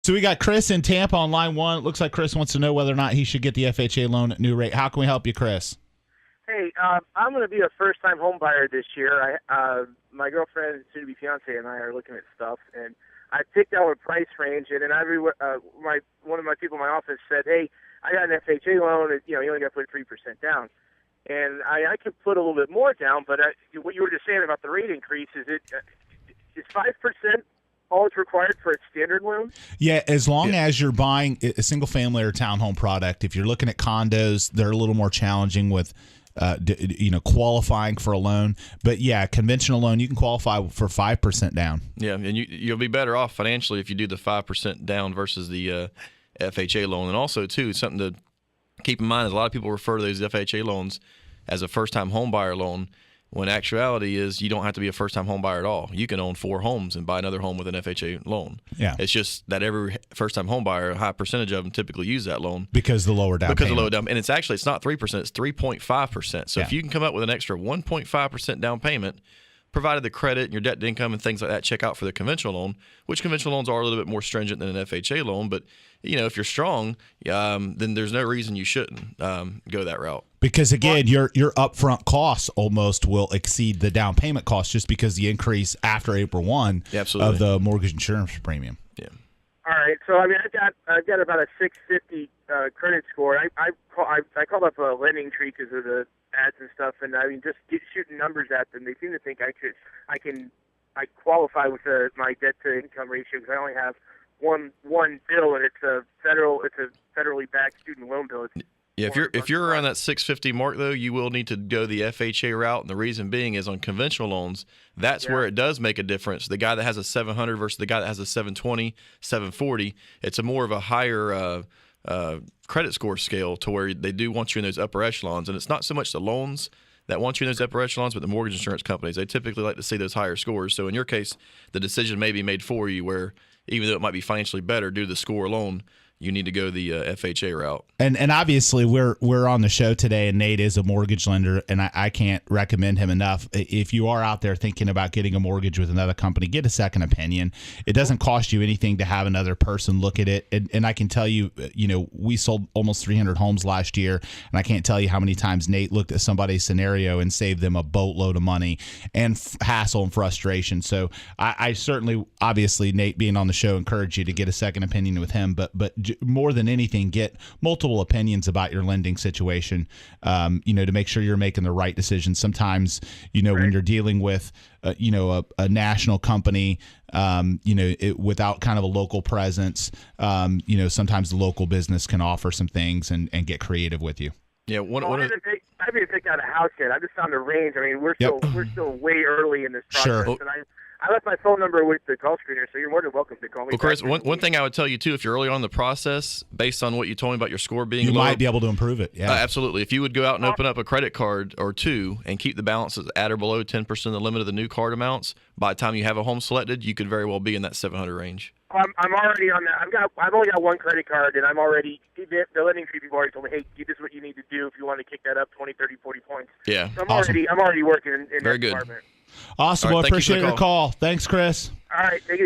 So we got Chris in Tampa on line one. It looks like Chris wants to know whether or not he should get the FHA loan at new rate. How can we help you, Chris? Hey, I'm going to be a first-time home buyer this year. My girlfriend, soon-to-be fiance, and I are looking at stuff, and I picked our price range, and then one of my people in my office said, "Hey, I got an FHA loan, and you only got to put 3% down." And I could put a little bit more down, but what you were just saying about the rate increase is is 5% all it's required for a standard loan? Yeah, as long as you're buying a single family or townhome product. If you're looking at condos, they're a little more challenging with qualifying for a loan. But yeah, conventional loan, you can qualify for 5% down. Yeah, and you'll be better off financially if you do the 5% down versus the FHA loan. And also, too, something to keep in mind is a lot of people refer to those FHA loans as a first-time home buyer loan, when actuality is you don't have to be a first-time home buyer at all. You can own 4 homes and buy another home with an FHA loan. Yeah. It's just that every first-time home buyer, a high percentage of them typically use that loan. Because the lower down payment. Of the low down. And it's not 3%, it's 3.5%. So if you can come up with an extra 1.5% down payment, provided the credit and your debt to income and things like that check out for the conventional loan, which conventional loans are a little bit more stringent than an FHA loan. But, if you're strong, then there's no reason you shouldn't go that route. Because, again, your upfront costs almost will exceed the down payment cost just because the increase after April 1 of the mortgage insurance premium. Yeah. All right. So, I've got about a 650 credit score. I called up a lending tree because of the ads and stuff, and just shooting numbers at them. They seem to think I qualify with my debt to income ratio because I only have one bill, and it's a federally backed student loan bill. Yeah, if you're around that 650 mark, though, you will need to go the FHA route, and the reason being is on conventional loans, that's where it does make a difference. The guy that has a 700 versus the guy that has a 720, 740, it's a more of a higher credit score scale to where they do want you in those upper echelons, and it's not so much the loans that want you in those upper echelons, but the mortgage insurance companies. They typically like to see those higher scores. So in your case, the decision may be made for you where even though it might be financially better due to the score alone, you need to go the FHA route. And obviously we're on the show today, and Nate is a mortgage lender, and I can't recommend him enough. If you are out there thinking about getting a mortgage with another company, get a second opinion. It doesn't cost you anything to have another person look at it. And I can tell you, we sold almost 300 homes last year, and I can't tell you how many times Nate looked at somebody's scenario and saved them a boatload of money and hassle and frustration. So I certainly, obviously, Nate being on the show, encourage you to get a second opinion with him, but more than anything, get multiple opinions about your lending situation, to make sure you're making the right decision. Sometimes, when you're dealing with, a national company, without kind of a local presence, sometimes the local business can offer some things and get creative with you. Yeah, I haven't picked out a house yet. I just found a range. We're still way early in this process. Sure. And I left my phone number with the call screener, so you're more than welcome to call me. Well, Chris, one thing I would tell you, too, if you're early on in the process, based on what you told me about your score being low, you might be able to improve it. Yeah, absolutely. If you would go out and open up a credit card or two and keep the balances at or below 10% of the limit of the new card amounts, by the time you have a home selected, you could very well be in that 700 range. I'm already on that. I've only got one credit card, and I'm already the lending tree people already told me, hey, this is what you need to do if you want to kick that up 20, 30, 40 points. Yeah, so I'm already working in very that good. department. Awesome. Well, I appreciate the call. Thanks, Chris. All right. Thank you.